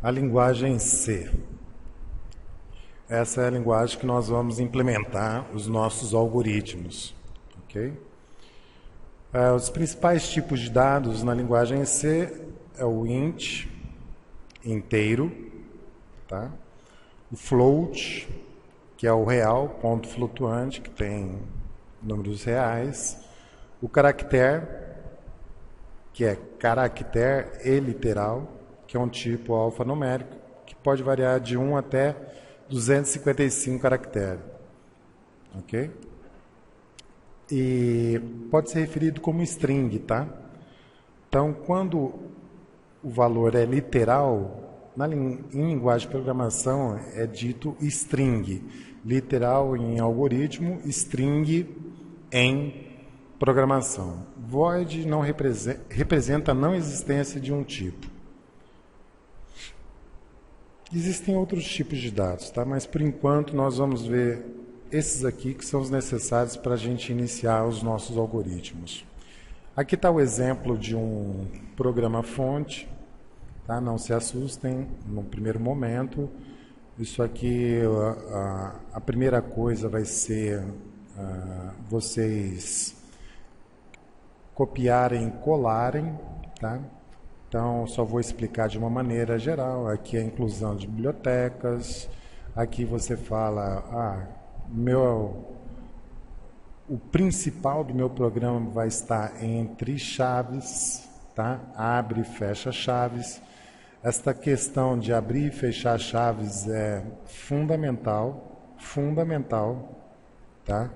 A linguagem C. Essa é a linguagem que nós vamos implementar os nossos algoritmos. Ok? Os principais tipos de dados na linguagem C é o int, inteiro, tá? O float, que é o real, ponto flutuante, que tem números reais. O caractere, que é caractere e literal, que é um tipo alfanumérico, que pode variar de 1 até 255 caracteres. Ok? E pode ser referido como string, tá? Então, quando o valor é literal, em linguagem de programação é dito string. Literal em algoritmo, string em programação. Void não representa a não existência de um tipo. Existem outros tipos de dados, tá? Mas por enquanto nós vamos ver esses aqui que são os necessários para a gente iniciar os nossos algoritmos. Aqui está o exemplo de um programa-fonte, tá? Não se assustem no primeiro momento. Isso aqui, a primeira coisa vai ser vocês copiarem e colarem, tá? Então, só vou explicar de uma maneira geral. Aqui é a inclusão de bibliotecas. Aqui você fala, o principal do meu programa vai estar entre chaves, tá? Abre e fecha chaves. Esta questão de abrir e fechar chaves é fundamental, tá?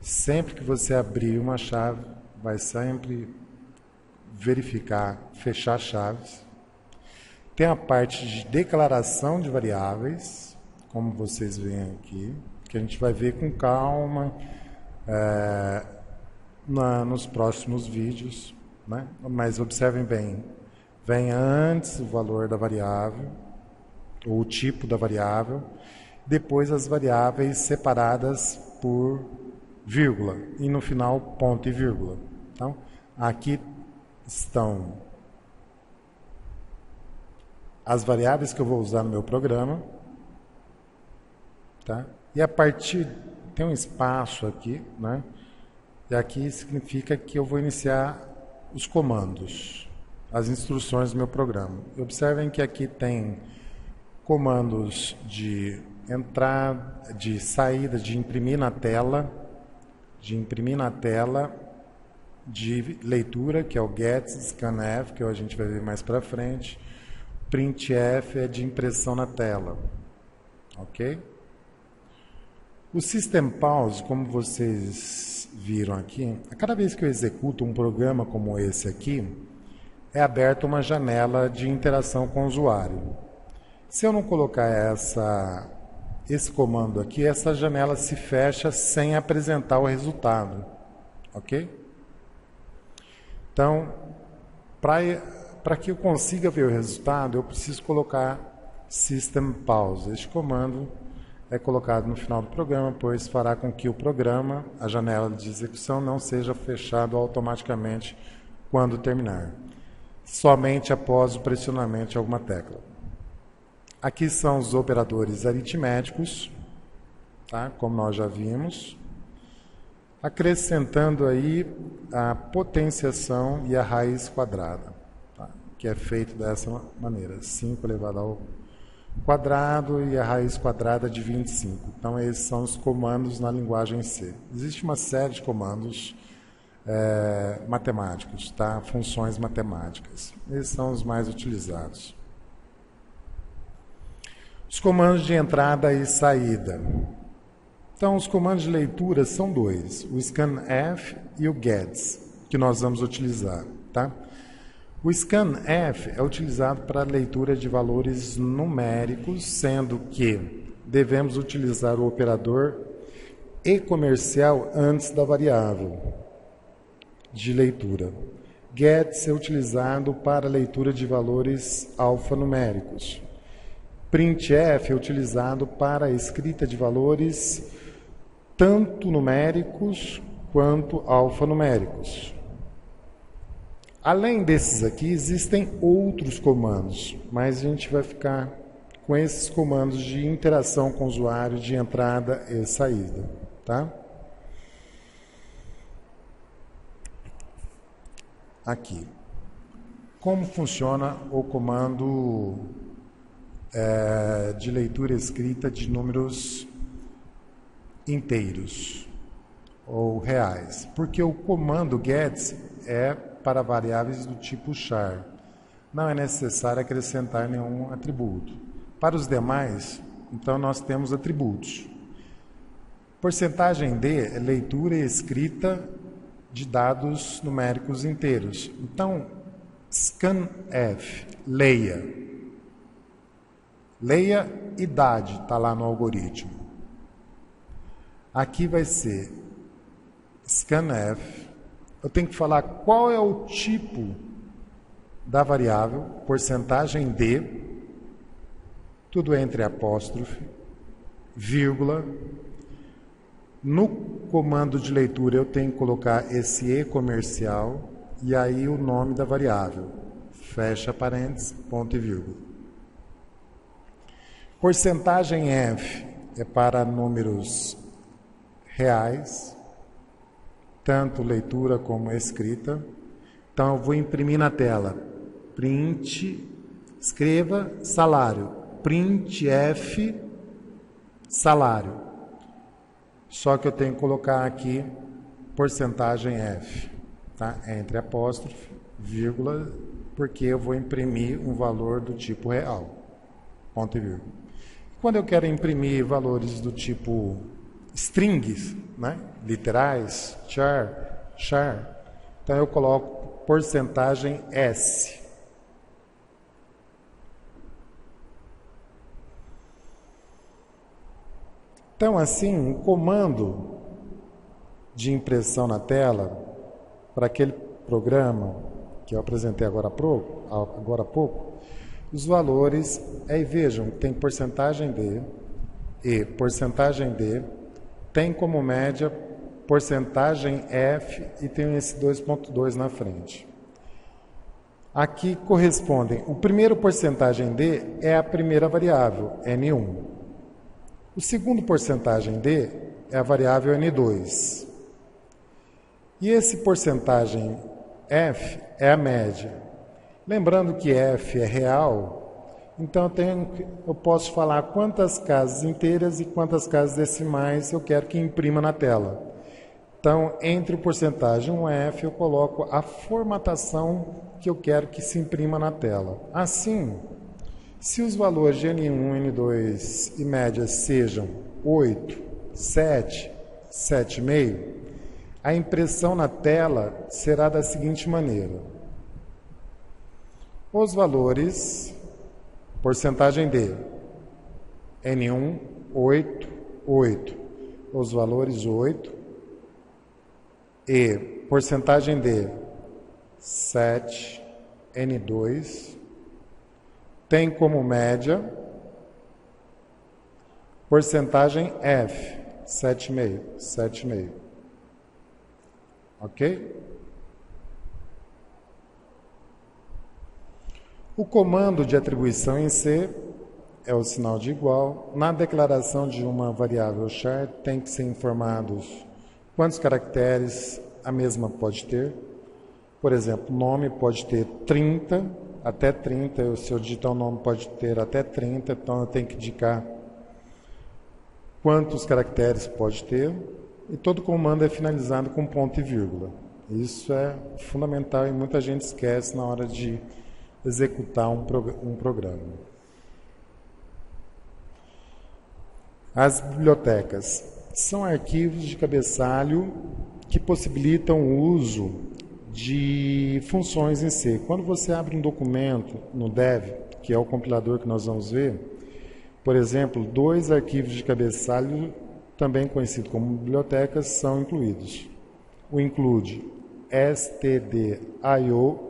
Sempre que você abrir uma chave, vai sempre verificar, fechar chaves. Tem a parte de declaração de variáveis, como vocês veem aqui, que a gente vai ver com calma nos próximos vídeos, né? Mas observem bem, vem antes o valor da variável, ou o tipo da variável, depois as variáveis separadas por vírgula, e no final ponto e vírgula. Então, aqui estão as variáveis que eu vou usar no meu programa, tá? E a partir, tem um espaço aqui, né? E aqui significa que eu vou iniciar os comandos, as instruções do meu programa. Observem que aqui tem comandos de entrada, de saída, de imprimir na tela, de leitura, que é o get, scanf, que a gente vai ver mais para frente. Printf é de impressão na tela. Ok? O system pause, como vocês viram aqui, a cada vez que eu executo um programa como esse aqui, é aberta uma janela de interação com o usuário. Se eu não colocar esse comando aqui, essa janela se fecha sem apresentar o resultado. Ok? Então, para que eu consiga ver o resultado, eu preciso colocar System Pause. Este comando é colocado no final do programa, pois fará com que o programa, a janela de execução, não seja fechado automaticamente quando terminar, somente após o pressionamento de alguma tecla. Aqui são os operadores aritméticos, tá? Como nós já vimos, acrescentando aí a potenciação e a raiz quadrada, tá? Que é feito dessa maneira, 5 elevado ao quadrado e a raiz quadrada de 25. Então, esses são os comandos na linguagem C. Existe uma série de comandos matemáticos, tá? Funções matemáticas. Esses são os mais utilizados. Os comandos de entrada e saída. Então, os comandos de leitura são dois, o scanf e o gets, que nós vamos utilizar, tá? O scanf é utilizado para a leitura de valores numéricos, sendo que devemos utilizar o operador e comercial antes da variável de leitura. Gets é utilizado para a leitura de valores alfanuméricos. Printf é utilizado para a escrita de valores tanto numéricos quanto alfanuméricos. Além desses aqui, existem outros comandos, mas a gente vai ficar com esses comandos de interação com o usuário, de entrada e saída, tá? Aqui. Como funciona o comando de leitura e escrita de números inteiros ou reais? Porque o comando gets é para variáveis do tipo char. Não é necessário acrescentar nenhum atributo. Para os demais, então nós temos atributos. Porcentagem D é leitura e escrita de dados numéricos inteiros. Então, scanf, leia. Leia idade, está lá no algoritmo. Aqui vai ser scanf. Eu tenho que falar qual é o tipo da variável, porcentagem D, tudo entre apóstrofe, vírgula. No comando de leitura eu tenho que colocar esse E comercial e aí o nome da variável, fecha parênteses, ponto e vírgula. Porcentagem F é para números reais, tanto leitura como escrita. Então eu vou imprimir na tela, print, escreva salário, print F, salário. Só que eu tenho que colocar aqui porcentagem F, tá? Entre apóstrofe, vírgula, porque eu vou imprimir um valor do tipo real, ponto e vírgula. Quando eu quero imprimir valores do tipo strings, né? Literais, char, então eu coloco porcentagem S. Então, assim, o comando de impressão na tela para aquele programa que eu apresentei agora há pouco, os valores, aí vejam, tem porcentagem D e porcentagem D, tem como média porcentagem F e tem esse 2.2 na frente. Aqui correspondem, o primeiro porcentagem D é a primeira variável, N1. O segundo porcentagem D é a variável N2. E esse porcentagem F é a média. Lembrando que F é real, então eu posso falar quantas casas inteiras e quantas casas decimais eu quero que imprima na tela. Então, entre o porcentagem 1F, eu coloco a formatação que eu quero que se imprima na tela. Assim, se os valores de N1, N2 e médias sejam 8, 7, 7,5, a impressão na tela será da seguinte maneira. Os valores, porcentagem D, N1, 8, 8. Os valores 8 e porcentagem D, 7, N2, tem como média porcentagem F, 7,5. Ok? O comando de atribuição em C é o sinal de igual. Na declaração de uma variável char tem que ser informados quantos caracteres a mesma pode ter. Por exemplo, nome pode ter 30, até 30, se eu digitar o nome pode ter até 30, então eu tenho que indicar quantos caracteres pode ter, e todo comando é finalizado com ponto e vírgula. Isso é fundamental e muita gente esquece na hora de executar um programa. As bibliotecas são arquivos de cabeçalho que possibilitam o uso de funções em C. Quando você abre um documento no Dev, que é o compilador que nós vamos ver, por exemplo, 2 arquivos de cabeçalho, também conhecido como bibliotecas, são incluídos. O include stdio,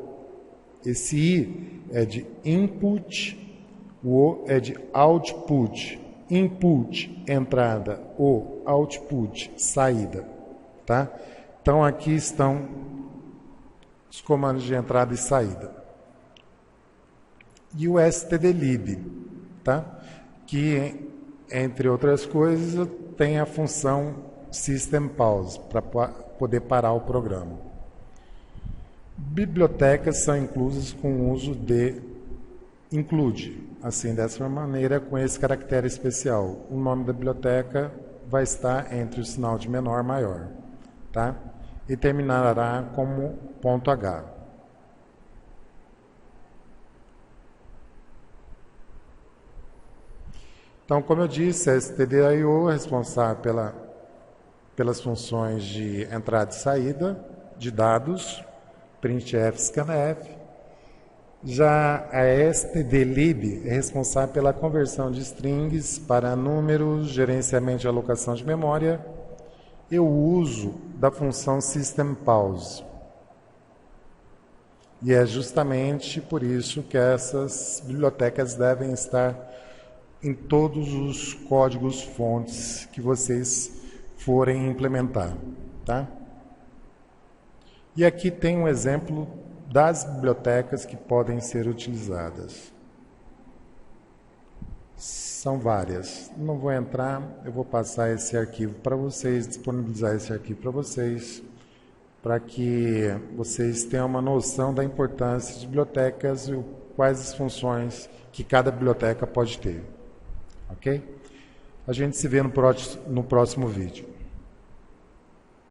esse I é de input, o O é de output. Input, entrada, O, output, saída. Tá? Então, aqui estão os comandos de entrada e saída. E o stdlib, tá? Que, entre outras coisas, tem a função system pause, para poder parar o programa. Bibliotecas são inclusas com o uso de include, assim, dessa maneira, com esse caractere especial. O nome da biblioteca vai estar entre o sinal de menor e maior, tá? E terminará como .h. Então, como eu disse, a stdio é responsável pelas funções de entrada e saída de dados, printf, scanf. Já a stdlib é responsável pela conversão de strings para números, gerenciamento de alocação de memória e o uso da função system pause. E é justamente por isso que essas bibliotecas devem estar em todos os códigos fontes que vocês forem implementar, tá? E aqui tem um exemplo das bibliotecas que podem ser utilizadas. São várias. Não vou entrar, eu vou passar esse arquivo para vocês, disponibilizar esse arquivo para vocês, para que vocês tenham uma noção da importância de bibliotecas e quais as funções que cada biblioteca pode ter. Ok? A gente se vê no próximo vídeo.